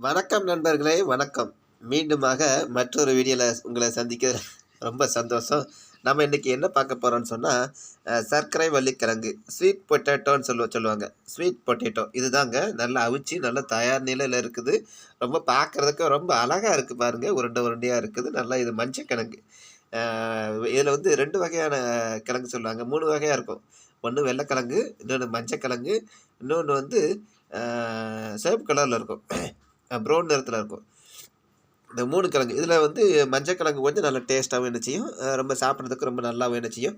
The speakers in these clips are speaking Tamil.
வணக்கம் நண்பர்களே, வணக்கம். மீண்டுமாக மற்றொரு வீடியோவில் உங்களை சந்திக்க ரொம்ப சந்தோஷம். நம்ம இன்றைக்கி என்ன பார்க்க போகிறோம்னு சொன்னால், சர்க்கரை வள்ளிக்கிழங்கு ஸ்வீட் பொட்டேட்டோன்னு சொல்லுவாங்க. ஸ்வீட் பொட்டேட்டோ இதுதாங்க. நல்லா அவிச்சு நல்லா தயார் நிலையில் இருக்குது. ரொம்ப பார்க்குறதுக்கு ரொம்ப அழகாக இருக்குது பாருங்கள். உருண்டை உருண்டையாக இருக்குது. நல்லா இது மஞ்சக்கிழங்கு. இதில் வந்து 2 வகையான கிழங்கு சொல்லுவாங்க. 3 வகையாக இருக்கும். ஒன்று வெள்ளைக்கிழங்கு, இன்னொன்று மஞ்சக்கிழங்கு, இன்னொன்று வந்து சிவப்பு கலரில் இருக்கும், ப்ரௌன் நிறத்தில் இருக்கும். இந்த 3 கிழங்கு இதில் வந்து மஞ்சக்கிழங்கு கொஞ்சம் நல்லா டேஸ்ட்டாகவும் என்ன செய்யும், ரொம்ப சாப்பிட்றதுக்கு ரொம்ப நல்லாவும் என்ன செய்யும்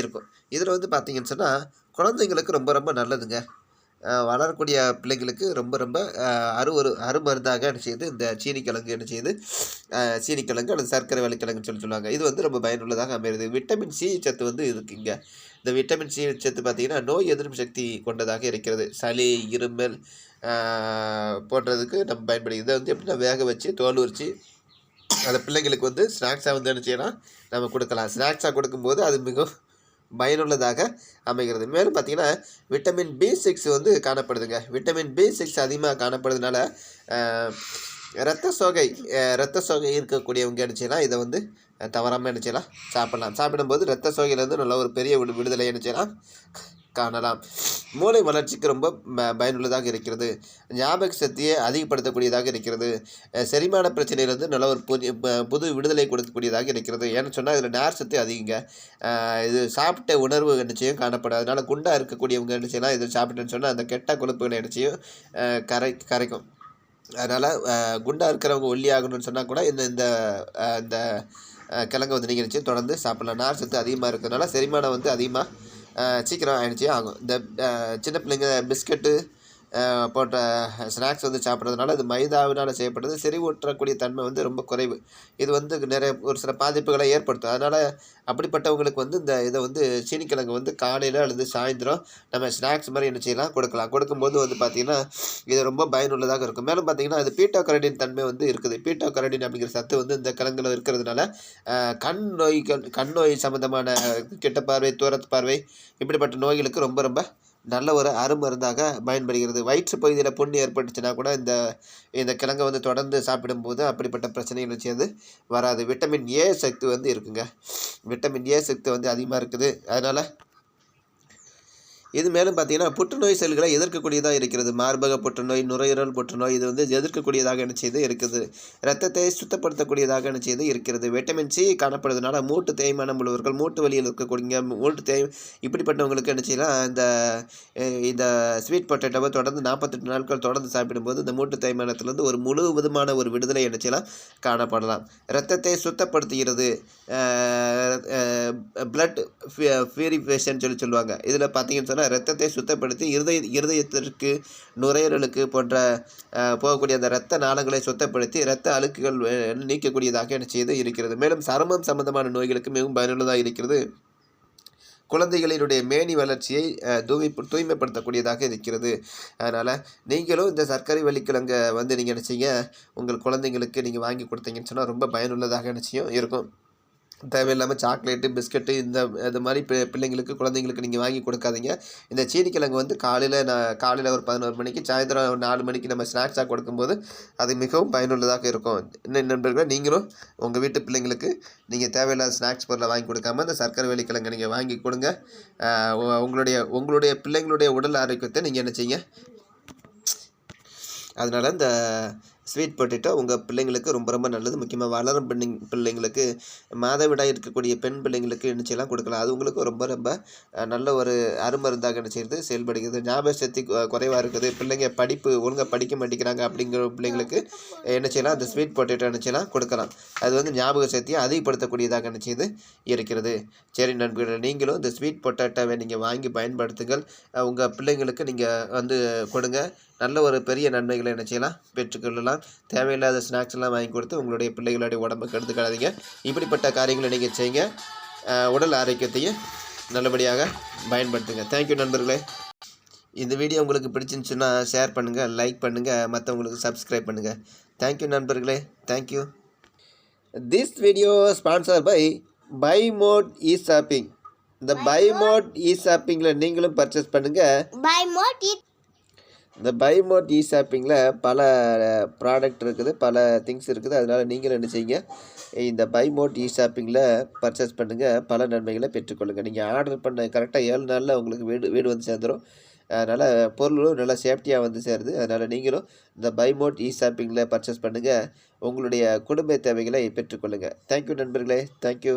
இருக்கும். இதில் வந்து பார்த்திங்கன்னு சொன்னால் குழந்தைங்களுக்கு ரொம்ப ரொம்ப நல்லதுங்க. வளரக்கூடிய பிள்ளைங்களுக்கு ரொம்ப ரொம்ப அருமருந்தாக என்ன செய்யுது இந்த சீனிக்கிழங்கு என்ன செய்யுது, சீனிக்கிழங்கு அல்லது சர்க்கரை வள்ளிக்கிழங்குன்னு சொல்லுவாங்க. இது வந்து ரொம்ப பயனுள்ளதாக அமைகிறது. விட்டமின் சி சத்து வந்து இருக்குங்க. இந்த விட்டமின் சி சத்து பார்த்திங்கன்னா நோய் எதிர்ப்பு சக்தி கொண்டதாக இருக்கிறது. சளி, இருமல் போன்றதுக்கு நம்ம பயன்படுகிறது. இதை வந்து எப்படின்னா வேக வச்சு தோல் உரித்து அந்த பிள்ளைங்களுக்கு வந்து ஸ்நாக்ஸாக வந்து என்ன செய்யலாம், நம்ம கொடுக்கலாம். ஸ்நாக்ஸாக கொடுக்கும்போது அது மிகவும் பயனுள்ளதாக அமைகிறது. மேலும் பார்த்திங்கன்னா விட்டமின் B6 வந்து காணப்படுதுங்க. விட்டமின் B6 அதிகமாக காணப்படுறதுனால இரத்த சோகை இருக்கக்கூடியவங்க என்ன செய்யலாம், இதை வந்து தவறாமல் என்ன செய்யலாம், சாப்பிடலாம். சாப்பிடும்போது இரத்த சோகையிலேருந்து நல்ல ஒரு பெரிய விடுதலை என்ன செய்யலாம், காணலாம். மூளை வளர்ச்சிக்கு ரொம்ப பயனுள்ளதாக இருக்கிறது. ஞாபக சக்தியை அதிகப்படுத்தக்கூடியதாக இருக்கிறது. செரிமான பிரச்சனையிலிருந்து நல்ல ஒரு புது விடுதலை கொடுக்கக்கூடியதாக இருக்கிறது. ஏன்னு சொன்னால் இதில் நார் சத்து அதிகங்க. இது சாப்பிட்ட உணர்வு நிச்சயம் காணப்படும். அதனால் குண்டாக இருக்கக்கூடியவங்க என்ன செய்யலாம், இது சாப்பிட்டேன்னு சொன்னால் அந்த கெட்ட கொழுப்புகளை நிச்சயம் கரைக்கும். அதனால் குண்டாக இருக்கிறவங்க ஒல்லியாகணும்னு சொன்னால் கூட இந்த இந்த கிழங்கு வந்து நீங்கள் நிச்சயம் தொடர்ந்து சாப்பிடலாம். நார் சத்து அதிகமாக இருக்கிறதுனால செரிமானம் வந்து அதிகமாக சீக்கிரம் ஆயிடுச்சு ஆகும். இந்த சின்ன பிள்ளைங்க பிஸ்கட்டு போன்ற ஸ்நாக்ஸ் வந்து சாப்பிட்றதுனால அது மைதாவினால் செய்யப்படுது. செறிவூற்றக்கூடிய தன்மை வந்து ரொம்ப குறைவு. இது வந்து ஒரு சில பாதிப்புகளை ஏற்படுத்தும். அதனால் அப்படிப்பட்டவங்களுக்கு வந்து இதை வந்து சீனிக்கிழங்கு வந்து காலையில் அல்லது சாயந்தரம் நம்ம ஸ்நாக்ஸ் மாதிரி என்ன செய்யலாம், கொடுக்கலாம். கொடுக்கும்போது வந்து பார்த்திங்கன்னா இது ரொம்ப பயனுள்ளதாக இருக்கும். மேலும் பார்த்திங்கன்னா அது பீட்டோ கரடின் தன்மை வந்து இருக்குது. பீட்டோ கரடின் அப்படிங்கிற சத்து வந்து இந்த கிழங்குல இருக்கிறதுனால கண் நோய் சம்மந்தமான கெட்ட பார்வை, தூரத்து பார்வை இப்படிப்பட்ட நோய்களுக்கு ரொம்ப ரொம்ப நல்ல ஒரு அருமருந்தாக பயன்படுகிறது. வயிற்று பகுதியில் புண் ஏற்பட்டுச்சுன்னா கூட இந்த கிழங்கை வந்து தொடர்ந்து சாப்பிடும்போது அப்படிப்பட்ட பிரச்சனைகள் செய்து வராது. விட்டமின் ஏ சக்தி வந்து இருக்குங்க. விட்டமின் ஏ சக்தி வந்து அதிகமாக இருக்குது. அதனால் இது மேலும் பார்த்திங்கன்னா புற்றுநோய் செல்களை எதிர்க்கக்கூடியதாக இருக்கிறது. மார்பக புற்றுநோய், நுரையீரல் புற்றுநோய் இது வந்து எதிர்க்கக்கூடியதாக என்ன செய்து இருக்குது. இரத்தத்தை சுத்தப்படுத்தக்கூடியதாக என்ன செய்து இருக்கிறது. விட்டமின் சி காணப்படுறதுனால மூட்டு தேய்மானம் உள்ளவர்கள், மூட்டு வலியில் இருக்கக்கூடிய இப்படிப்பட்டவங்களுக்கு என்ன செய்யலாம், இந்த ஸ்வீட் பொட்டேட்டோவை தொடர்ந்து 48 நாட்கள் தொடர்ந்து சாப்பிடும்போது இந்த மூட்டு தேய்மானத்திலிருந்து ஒரு முழுவதுமான ஒரு விடுதலை என்ன செய்யலாம், காணப்படலாம். இரத்தத்தை சுத்தப்படுத்துகிறது. பிளட் பியூரிஃபிகேஷன் சொல்லுவாங்க. இதில் பார்த்தீங்கன்னு சொன்னால் இரத்தத்தை சுத்தப்படுத்தி இருதயத்திற்கு, நுரையீரலுக்கு போன்ற போகக்கூடிய அந்த இரத்த நாளங்களை சுத்தப்படுத்தி இரத்த அழுக்குகள் நீக்கக்கூடியதாக என்ன செய்து இருக்கிறது. மேலும் சருமம் சம்பந்தமான நோய்களுக்கு மிகவும் பயனுள்ளதாக இருக்கிறது. குழந்தைகளினுடைய மேனி வளர்ச்சியை தூய்மைப்படுத்தக்கூடியதாக இருக்கிறது. அதனால் நீங்களும் இந்த சர்க்கரை வள்ளிக்கிழங்கை வந்து நீங்கள் நினச்சிங்க உங்கள் குழந்தைங்களுக்கு நீங்கள் வாங்கி கொடுத்தீங்கன்னு சொன்னால் ரொம்ப பயனுள்ளதாக நிச்சயம் இருக்கும். தேவையில்லாமல் சாக்லேட்டு, பிஸ்கட்டு இது மாதிரி பிள்ளைங்களுக்கு, குழந்தைங்களுக்கு நீங்கள் வாங்கி கொடுக்காதீங்க. இந்த சீனிக்கிழங்கு வந்து காலையில் ஒரு 11 மணிக்கு, சாயந்தரம் ஒரு 4 மணிக்கு நம்ம ஸ்நாக்ஸாக கொடுக்கும்போது அது மிகவும் பயனுள்ளதாக இருக்கும். இன்னும் நண்பர்களே, நீங்களும் உங்கள் வீட்டு பிள்ளைங்களுக்கு நீங்கள் தேவையில்லாத ஸ்நாக்ஸ் பொருளை வாங்கி கொடுக்காமல் இந்த சர்க்கரை வள்ளிக்கிழங்கு நீங்கள் வாங்கி கொடுங்க. உங்களுடைய பிள்ளைங்களுடைய உடல் ஆரோக்கியத்தை நீங்கள் என்ன செய்யுங்க. அதனால் இந்த ஸ்வீட் பொட்டேட்டோ உங்கள் பிள்ளைங்களுக்கு ரொம்ப ரொம்ப நல்லது. முக்கியமாக வளரும் பிள்ளைங்களுக்கு, மாதவிடாய் இருக்கக்கூடிய பெண் பிள்ளைங்களுக்கு என்ன செய்யலாம், கொடுக்கலாம். அது உங்களுக்கு ரொம்ப ரொம்ப நல்ல ஒரு அருமருந்தாக என்ன செய்கிறது, செயல்படுகிறது. ஞாபக சக்தி குறைவாக இருக்குது, பிள்ளைங்க ஒழுங்காக படிக்க மாட்டேங்கிறாங்க அப்படிங்கிற பிள்ளைங்களுக்கு என்ன செய்யலாம், அந்த ஸ்வீட் பொட்டேட்டோ என்ன செய்யலாம், கொடுக்கலாம். அது வந்து ஞாபக சக்தியை அதிகப்படுத்தக்கூடியதாக என்ன செய்து இருக்கிறது. சரி நண்பர்கள், நீங்களும் இந்த ஸ்வீட் பொட்டேட்டோவை நீங்கள் வாங்கி பயன்படுத்துங்கள். உங்கள் பிள்ளைங்களுக்கு நீங்கள் வந்து கொடுங்க. நல்ல ஒரு பெரிய நன்மைகளை என்ன செய்யலாம், பெற்றுக்கொள்ளலாம். தேவையில்லாத ஸ்நாக்ஸ் எல்லாம் வாங்கி கொடுத்து உங்களுடைய பிள்ளைகளுடைய உடம்புக்கு எடுத்துக்காதீங்க. இப்படிப்பட்ட காரியங்களை நீங்கள் செய்யுங்க. உடல் ஆரோக்கியத்தையும் நல்லபடியாக பயன்படுத்துங்க. தேங்க்யூ நண்பர்களே. இந்த வீடியோ உங்களுக்கு பிடிச்சிருந்துச்சுன்னா ஷேர் பண்ணுங்கள், லைக் பண்ணுங்கள், மற்றவங்களுக்கு சப்ஸ்கிரைப் பண்ணுங்கள். தேங்க்யூ நண்பர்களே. Thank you. This video sponsor buy mode e shopping. இந்த பை மோட் இ ஷாப்பிங்கில் நீங்களும் பர்ச்சேஸ் பண்ணுங்கள். இந்த பை மோட் இ ஷாப்பிங்கில் பல ப்ராடக்ட் இருக்குது, பல திங்ஸ் இருக்குது. அதனால் நீங்களும் என்ன செய்யுங்க, இந்த பை மோட் இ ஷாப்பிங்கில் பர்ச்சேஸ் பண்ணுங்கள், பல நன்மைகளை பெற்றுக்கொள்ளுங்கள். நீங்கள் ஆர்டர் பண்ண கரெக்டாக 7 நாளில் உங்களுக்கு வீடு வந்து சேர்ந்துடும். அதனால் பொருளும் நல்லா சேஃப்டியாக வந்து சேருது. அதனால் நீங்களும் இந்த பை மோட் இ ஷாப்பிங்கில் பர்ச்சேஸ் பண்ணுங்கள், உங்களுடைய குடும்ப தேவைகளை பெற்றுக்கொள்ளுங்கள். தேங்க்யூ நண்பர்களே, தேங்க்யூ.